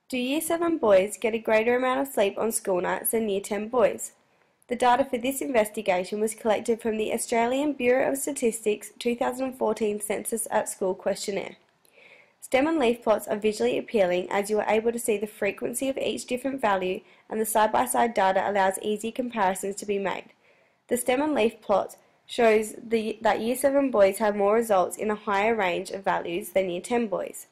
Do Year 7 boys get a greater amount of sleep on school nights than Year 10 boys? The data for this investigation was collected from the Australian Bureau of Statistics 2014 Census at School questionnaire. Stem and leaf plots are visually appealing as you are able to see the frequency of each different value, and the side-by-side data allows easy comparisons to be made. The stem and leaf plot shows that Year 7 boys have more results in a higher range of values than Year 10 boys.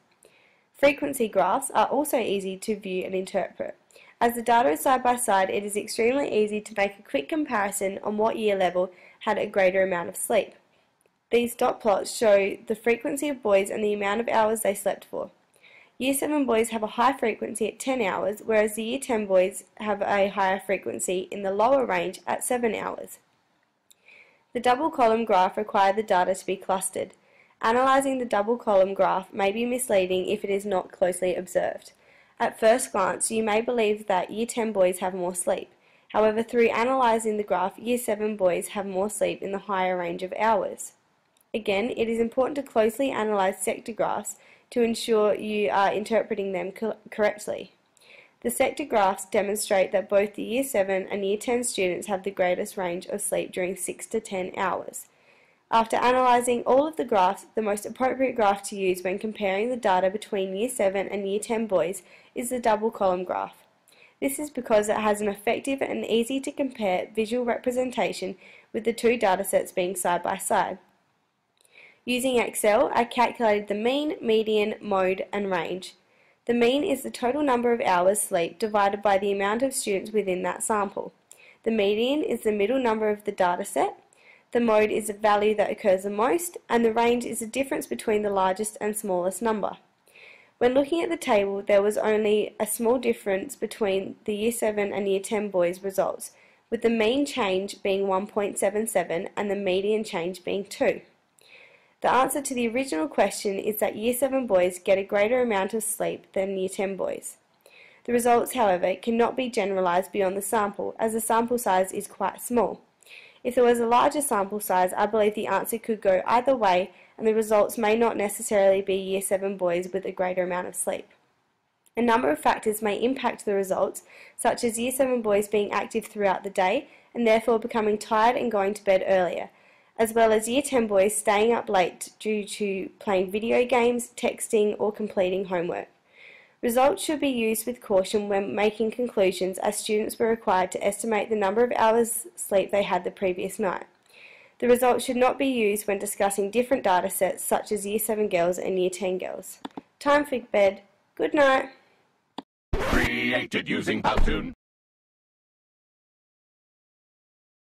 Frequency graphs are also easy to view and interpret. As the data is side by side, it is extremely easy to make a quick comparison on what year level had a greater amount of sleep. These dot plots show the frequency of boys and the amount of hours they slept for. Year 7 boys have a high frequency at 10 hours, whereas the Year 10 boys have a higher frequency in the lower range at 7 hours. The double column graph requires the data to be clustered. Analysing the double column graph may be misleading if it is not closely observed. At first glance, you may believe that Year 10 boys have more sleep. However, through analysing the graph, Year 7 boys have more sleep in the higher range of hours. Again, it is important to closely analyse sector graphs to ensure you are interpreting them correctly. The sector graphs demonstrate that both the Year 7 and Year 10 students have the greatest range of sleep during 6 to 10 hours. After analysing all of the graphs, the most appropriate graph to use when comparing the data between Year 7 and Year 10 boys is the double column graph. This is because it has an effective and easy to compare visual representation with the two datasets being side by side. Using Excel, I calculated the mean, median, mode and range. The mean is the total number of hours sleep divided by the amount of students within that sample. The median is the middle number of the dataset. The mode is the value that occurs the most, and the range is the difference between the largest and smallest number. When looking at the table, there was only a small difference between the Year 7 and Year 10 boys' results, with the mean change being 1.77 and the median change being 2. The answer to the original question is that Year 7 boys get a greater amount of sleep than Year 10 boys. The results, however, cannot be generalised beyond the sample, as the sample size is quite small. If there was a larger sample size, I believe the answer could go either way, and the results may not necessarily be Year 7 boys with a greater amount of sleep. A number of factors may impact the results, such as Year 7 boys being active throughout the day and therefore becoming tired and going to bed earlier, as well as Year 10 boys staying up late due to playing video games, texting or completing homework. Results should be used with caution when making conclusions, as students were required to estimate the number of hours sleep they had the previous night. The results should not be used when discussing different data sets such as Year 7 girls and Year 10 girls. Time for bed. Good night. Created using Powtoon.